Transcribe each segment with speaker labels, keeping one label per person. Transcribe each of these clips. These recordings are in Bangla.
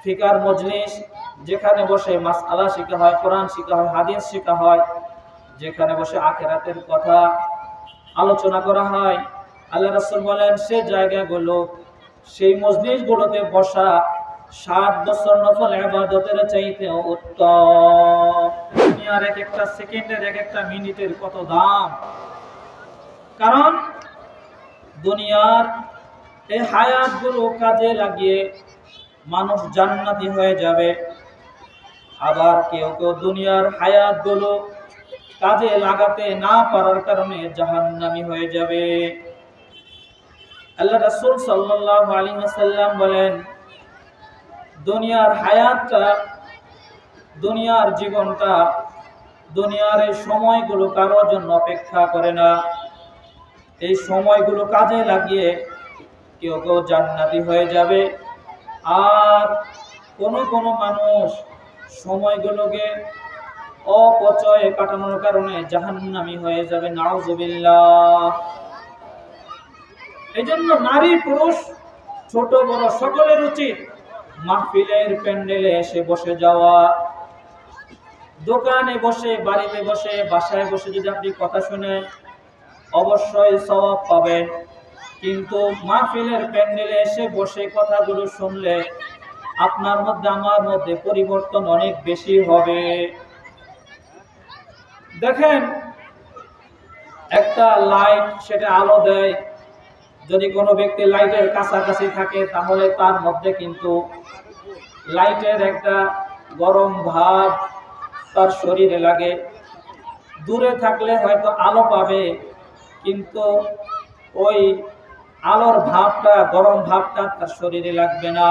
Speaker 1: ফিকার মজলিস, যেখানে বসে মাসআলা শেখা হয়, কোরআন শেখা হয়, হাদিস শেখা হয়, যেখানে বসে আখিরাতের কথা আলোচনা করা হয়, আল্লাহ রাসূল বলেন সে জায়গাগুলো, সেই মজলিসগুলোতে বসা 60 বছর নফল ইবাদতের চাইতে উত্তম। দুনিয়ার এক একটা সেকেন্ডের, এক একটা মিনিটের কত দাম! কারণ দুনিয়ার এই হায়াতগুলো কাজে লাগিয়ে মানুষ জান্নাতি হয়ে যাবে, আবার কেউ কেউ দুনিয়ার হায়াতগুলো কাজে লাগাতে না পারার কারণে জাহান্নামী হয়ে যাবে। আল্লাহ রাসূল সাল্লাল্লাহু আলাইহি ওয়াসাল্লাম বলেন, দুনিয়ার হায়াতটা, দুনিয়ার জীবনটা, দুনিয়ার এই সময়গুলো কারোর জন্য অপেক্ষা করে না। এই সময়গুলো কাজে লাগিয়ে কেউ কেউ জান্নাতি হয়ে যাবে, আর কোন মানুষ সময়গুলোকে অপচয়ে কাটানোর কারণে জাহান্নামী হয়ে যাবে। নাউযুবিল্লাহ। এই জন্য নারী পুরুষ ছোট বড় সকলের উচিত মাহফিলের প্যান্ডেলে এসে বসে যাওয়া। দোকানে বসে, বাড়িতে বসে, বাসায় বসে যদি আপনি কথা শুনেন অবশ্যই সওয়াব পাবেন, কিন্তু মাহফিলের প্যান্ডেলে এসে বসে কথাগুলো শুনলে আপনার মধ্যে আমার মধ্যে পরিবর্তন অনেক বেশি হবে। দেখেন, একটা লাইট সেটা আলো দেয়, যদি কোনো ব্যক্তি লাইটের কাছাকাছি থাকে তাহলে তার মধ্যে কিন্তু লাইটের একটা গরম ভাব তার শরীরে লাগে। দূরে থাকলে হয়তো আলো পাবে, কিন্তু ওই আলোর ভাবটা, গরম ভাবটা তার শরীরে লাগবে না।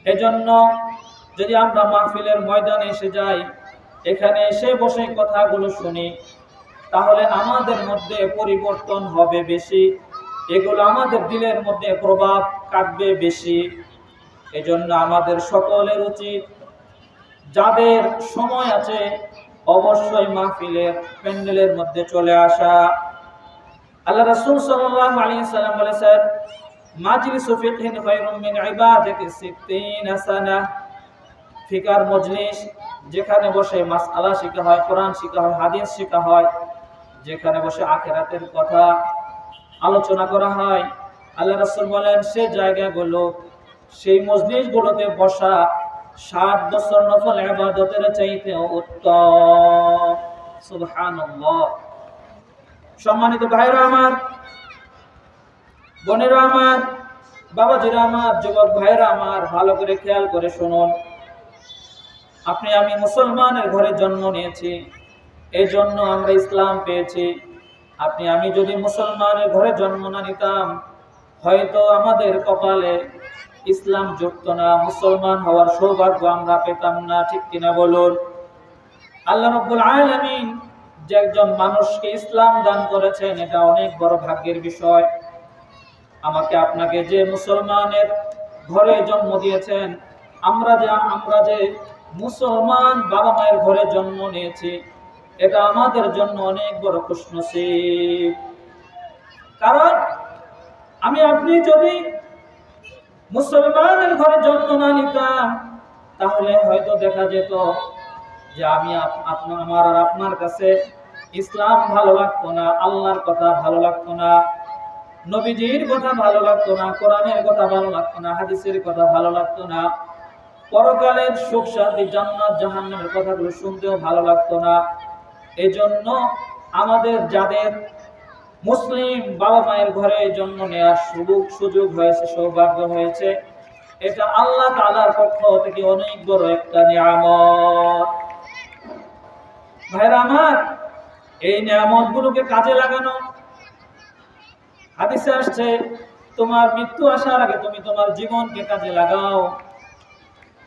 Speaker 1: এজন্য যদি আমরা মাহফিলের ময়দানে এসে যাই, এখানে এসে বসে কথাগুলো শুনি, তাহলে আমাদের মধ্যে পরিবর্তন হবে বেশি, এগুলো আমাদের দিলের মধ্যে প্রভাব কাটবে বেশি। এজন্য আমাদের সকলের উচিত, যাদের সময় আছে অবশ্যই মাহফিলের প্যান্ডেলের মধ্যে চলে আসা। আল্লাহ রাসূল সাল্লাল্লাহু আলাইহি সাল্লাম বলেছেন, মাজলিসু ফিকহিন খায়রুম মিন ইবাদাতি 60 সানা। ফিকার মজলিস, যেখানে বসে মাসআলা শেখা হয়, কোরআন শেখা হয়, হাদিস শেখা হয়, যেখানে বসে আখিরাতের কথা আলোচনা করা হয়, আল্লাহ রাসূল বলেন সে জায়গাগুলো, সেই মজলিসগুলোতে বসা 60 বছর নফল ইবাদতের চাইতে উত্তম। সুবহানাল্লাহ। সম্মানিত ভাইরা আমার, বোনেরা আমার, বাবাজিরা আমার, যুবক ভাইরা আমার, ভালো করে খেয়াল করে শুনুন। আপনি আমি মুসলমানের ঘরে জন্ম নিয়েছি, এই জন্য আমরা ইসলাম পেয়েছি। আপনি আমি যদি মুসলমানের ঘরে জন্ম না নিতাম, হয়তো আমাদের কপালে ইসলাম জুটতো না, মুসলমান হওয়ার সৌভাগ্য আমরা পেতাম না। ঠিক কিনা বলুন? আল্লাহ রাব্বুল আলামিন যে একজন মানুষকে ইসলাম দান করেছেন, এটা অনেক বড় ভাগ্যের বিষয়। আমাকে আপনাকে যে মুসলমানের ঘরে জন্ম দিয়েছেন, আমরা যে মুসলমান বাবা মায়ের ঘরে জন্ম নিয়েছি, এটা আমাদের জন্য অনেক বড় খুশনসিব। কারণ আমি আপনি যদি মুসলমানের ঘরে জন্ম না নিতাম, তাহলে হয়তো দেখা যেত যে আমি আমার আর আপনার কাছে ইসলাম ভালো লাগতো না, আল্লাহর কথা ভালো লাগতো না, নবীজির কথা ভালো লাগতো না, কোরআনের কথা ভালো লাগতো না, হাদিসের কথা ভালো লাগতো না, পরকালের সুখ শান্তি, জান্নাত জাহান্নামের কথাগুলো শুনতেও ভালো লাগতো না। এজন্য আমাদের যাদের মুসলিম বাবা মায়ের ঘরে জন্ম নেওয়ার সুযোগ হয়েছে, সৌভাগ্য হয়েছে, এটা আল্লাহ তাআলার পক্ষ থেকে অনেক বড় একটা নিয়ামত। ভাইরা আমার, এই নিয়ামতগুলোকে কাজে লাগানো। হাদিসে আসছে, তোমার মৃত্যু আসার আগে তুমি তোমার জীবনকে কাজে লাগাও।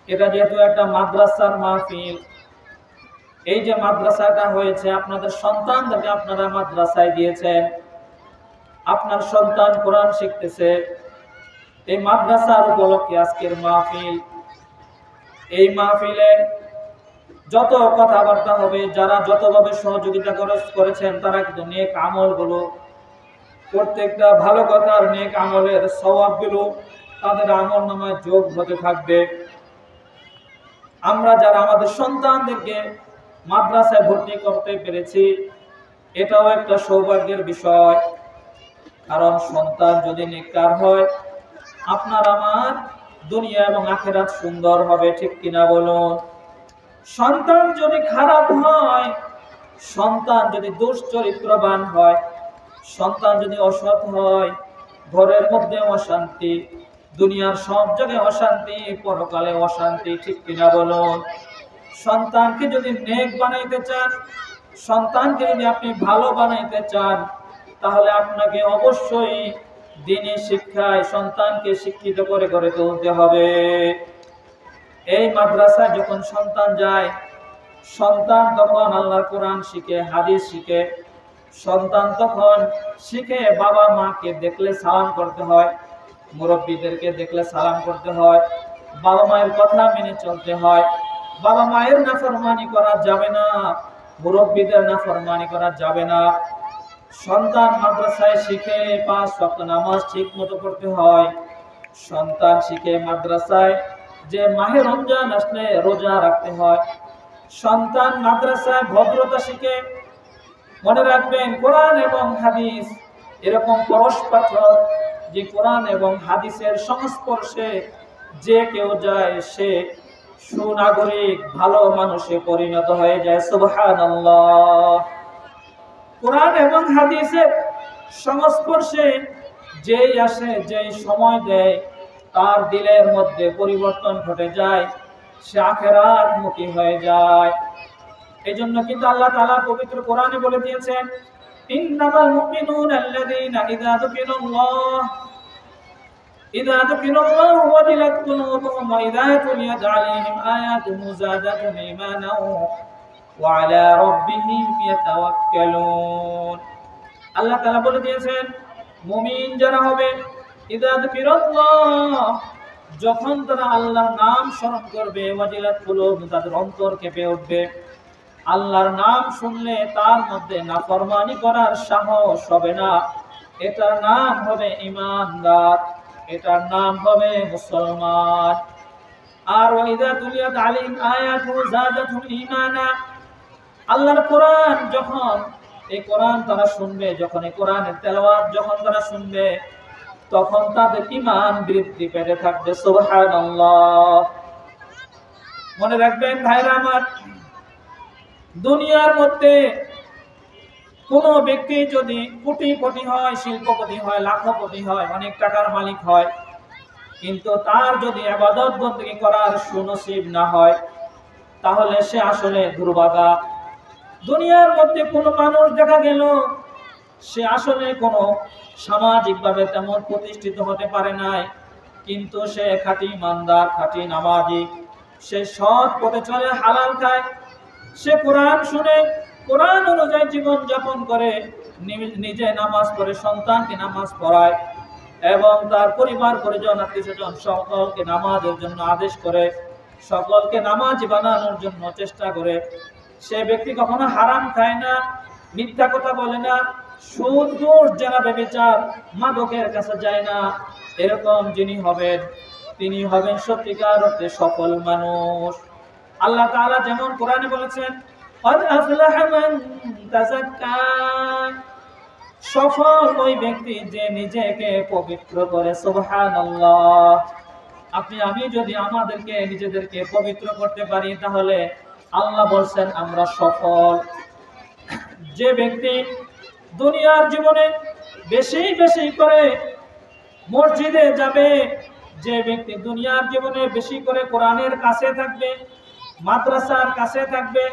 Speaker 1: এটা যেহেতু একটা মাদ্রাসার মাহফিল, এই যে মাদ্রাসাটা হয়েছে, আপনাদের সন্তানদেরকে আপনারা মাদ্রাসায় দিয়েছেন, আপনার সন্তান কোরআন শিখতেছে, এই মাদ্রাসার উপলক্ষে আজকের মাহফিল। এই মাহফিলে যত কথাবার্তা হবে, যারা যতভাবে সহযোগিতা করেছেন, তারা কিন্তু নেক আমলগুলো, প্রত্যেকটা ভালো কথার নেক আমলের সওয়াবগুলো তাদের আমলনামায় যোগ হতে থাকবে। আমরা যারা আমাদের সন্তানদেরকে মাদ্রাসায় ভর্তি করতে পেরেছি, এটাও একটা সৌভাগ্যের বিষয়। কারণ সন্তান যদি নেককার হয়, আপনার আমার দুনিয়া এবং আখিরাত সুন্দর হবে, ঠিক কিনা বলুন? সন্তান যদি খারাপ হয়, সন্তান যদি দুশ্চরিত্রবান হয়, সন্তান যদি অসৎ হয়, ঘরের মধ্যে অশান্তি, দুনিয়ার সব জায়গায় অশান্তি, পরকালে অশান্তি, ঠিক কিনা বলুন? সন্তানকে যদি নেক বানাইতে চান, সন্তানকে যদি আপনি ভালো বানাইতে চান, তাহলে আপনাকে অবশ্যই দ্বীনি শিক্ষায় সন্তানকে শিক্ষিত করে গড়ে তুলতে হবে। এই মাদ্রাসায় যখন সন্তান যায়, সন্তান তখন আল্লাহর কোরআন শিখে, হাদিস শিখে। সন্তান তখন শিখে বাবা মাকে দেখলে সালাম করতে হয়, মুরব্বীদেরকে দেখলে সালাম করতে হয়, বাবা মায়ের কথা মেনে চলতে হয়। বাবা মায়ের নাফরমানি করা যাবে না, মুরব্বীদের নাফরমানি করা যাবে না। সন্তান মাদ্রাসায় শিখে 5 ওয়াক্ত নামাজ ঠিক মতো পড়তে হয়। সন্তান শিখে মাদ্রাসায় যে মাহে রমজান আসলে রোজা রাখতে হয়। সন্তান মাদ্রাসায় ভদ্রতা শিখে। মনে রাখবেন, কোরআন এবং হাদিস এরকম পরশপাথর, যে কোরআন এবং হাদিসের সংস্পর্শে যে কেউ যায়, সে সুনাগরিক, ভালো মানুষে পরিণত হয়ে যায়। সুবহানাল্লাহ। কোরআন এবং হাদিসের সংস্পর্শে যেই আসে, যেই সময় দেয়, তার দিলের মধ্যে পরিবর্তন ঘটে যায়, সে আখিরাতমুখী হয়ে যায়। এই জন্য কিন্তু আল্লাহ তাআলা পবিত্র কোরআনে বলে দিয়েছেন, ইন্নামাল মুমিনুনা আল্লাযীনা ইযা যুকিরাল্লাহু ওয়াজিলাত কুলুবুহুম ওয়া ইযা তুলিয়াত আলাইহিম আয়াতুহু যাদাতুহুম ঈমানান ওয়া আলা রাব্বিহিম ইয়াতাওয়াক্কালুন। আল্লাহ তাআলা বলে দিয়েছেন, মুমিন যারা হবে, ইযা যুকিরাল্লাহ, যখন তারা আল্লাহর নাম স্মরণ করবে, ওয়াজিলাত কুলুব, তাদের অন্তর কেঁপে উঠবে। আল্লাহর নাম শুনলে তার মধ্যে নাফরমানি করার সাহস হবে না। এটার নাম হবে ঈমানদার, এটার নাম হবে মুসলমান। আর ওয়াইদা তুলিয়াত আলাইহিম আয়াতুহু যাদাতুহুম ঈমানা, আল্লাহর কোরআন যখন, এই কোরআন তারা শুনবে, যখন এই কোরআনের তেলাওয়াত যখন তারা শুনবে, তখন তাদের ঈমান বৃদ্ধি পেতে থাকবে। সুবহানাল্লাহ। মনে রাখবেন ভাইরা আমার, দুনিয়ার মধ্যে কোন ব্যক্তি যদি কোটিপতি হয়, শিল্পপতি হয়, লাখপতি হয়, অনেক টাকার মালিক হয়, কিন্তু তার যদি ইবাদত বندگی করার সুনসিব না হয়, তাহলে সে আসলে দুর্ভাগা। দুনিয়ার মধ্যে কোনো মানুষ দেখা গেল সে আসলে কোনো সামাজিকভাবে তেমন প্রতিষ্ঠিত হতে পারে নাই, কিন্তু সে খাঁটি ইমানদার, খাঁটি নামাজি, সে সৎ পথে চলে, হালাল খায়, সে কোরআন শুনে, কোরআন অনুযায়ী জীবন যাপন করে, নিজে নামাজ পড়ে, সন্তানকে নামাজ পড়ায় এবং তার পরিবার পরিজন আত্মীয়স্বজন সকলকে নামাজের জন্য আদেশ করে, সকলকে নামাজি বানানোর জন্য চেষ্টা করে। সে ব্যক্তি কখনো হারাম খায় না, মিথ্যা কথা বলে না, সুদ ঘুষ জেনা ব্যভিচার মাদকের কাছে যায় না। এরকম যিনি হবেন, তিনি হবেন সত্যিকার অর্থে সফল মানুষ। আল্লাহ তাআলা যেমন কোরআনে বলেছেন, قد أفلح من تزكى, সফল ওই ব্যক্তি যে নিজেকে পবিত্র করে। সুবহানাল্লাহ। আপনি আমি যদি আমাদেরকে নিজেদেরকে পবিত্র করতে পারি, তাহলে আল্লাহ বলছেন আমরা সফল। যে ব্যক্তি দুনিয়ার জীবনে বেশি বেশি করে মসজিদে যাবে, যে ব্যক্তি দুনিয়ার জীবনে বেশি করে কোরআনের কাছে থাকবে, মাদ্রাসার কাছে থাকবে,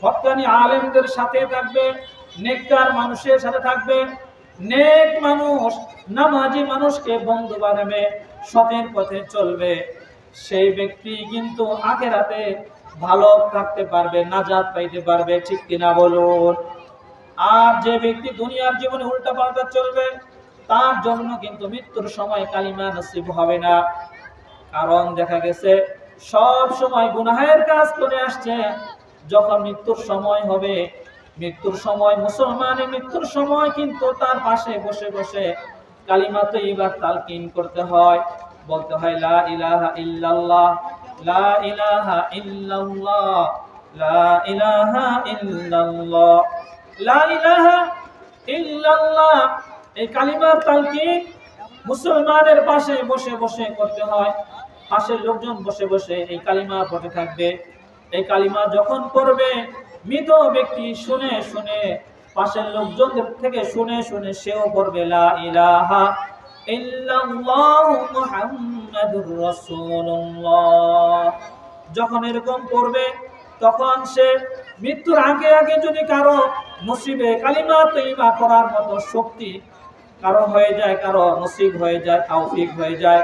Speaker 1: হক্কানি আলেমদের সাথে থাকবে, নেককার মানুষের সাথে থাকবে, নেক মানুষ, নামাজি মানুষকে বন্ধু বানাবে, সতের পথে চলবে, সেই ব্যক্তি কিন্তু আখিরাতে ভালো থাকতে পারবে, নাজাত পাইতে পারবে, ঠিক কিনা বলুন? আর যে ব্যক্তি দুনিয়ার জীবনে উল্টাপাল্টা চলবে, তার জন্য কিন্তু মৃত্যুর সময় কালিমা নসিব হবে না। কারণ দেখা গেছে সব সময় গুনাহের কাজ করে আসছে, যখন মৃত্যুর সময় হবে, মৃত্যুর সময়, মুসলমানের মৃত্যুর সময় কিন্তু তার পাশে বসে বসে কালিমা তৈয়্যিবা তালকিন করতে হয়, বলতে হয় লা ইলাহা ইল্লাল্লাহ, লা ইলাহা ইল্লাল্লাহ, লা ইলাহা ইল্লাল্লাহ, লা ইলাহা ইল্লাল্লাহ। এই কালিমার তালকিন মুসলমানের পাশে বসে বসে করতে হয়। পাশের লোকজন বসে বসে এই কালিমা পড়তে থাকবে। এই কালিমা যখন পড়বে, মৃত ব্যক্তি শুনে শুনে, পাশের লোকজনদের থেকে শুনে শুনে সেও পড়বে লা ইলাহা ইল্লাল্লাহু মুহাম্মাদুর রাসূলুল্লাহ। যখন এরকম পড়বে, তখন সে মৃত্যুর আগে আগে যদি কারো নসিবে কালিমা তৈবা করার মতো শক্তি কারো হয়ে যায়, কারো নসিব হয়ে যায়, তৌফিক হয়ে যায়,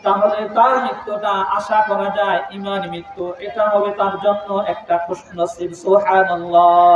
Speaker 1: তাহলে তার মৃত্যুটা আশা করা যায় ঈমানি মৃত্যু। এটা হবে তার জন্য একটা খুশনসিব। সুবহানাল্লাহ।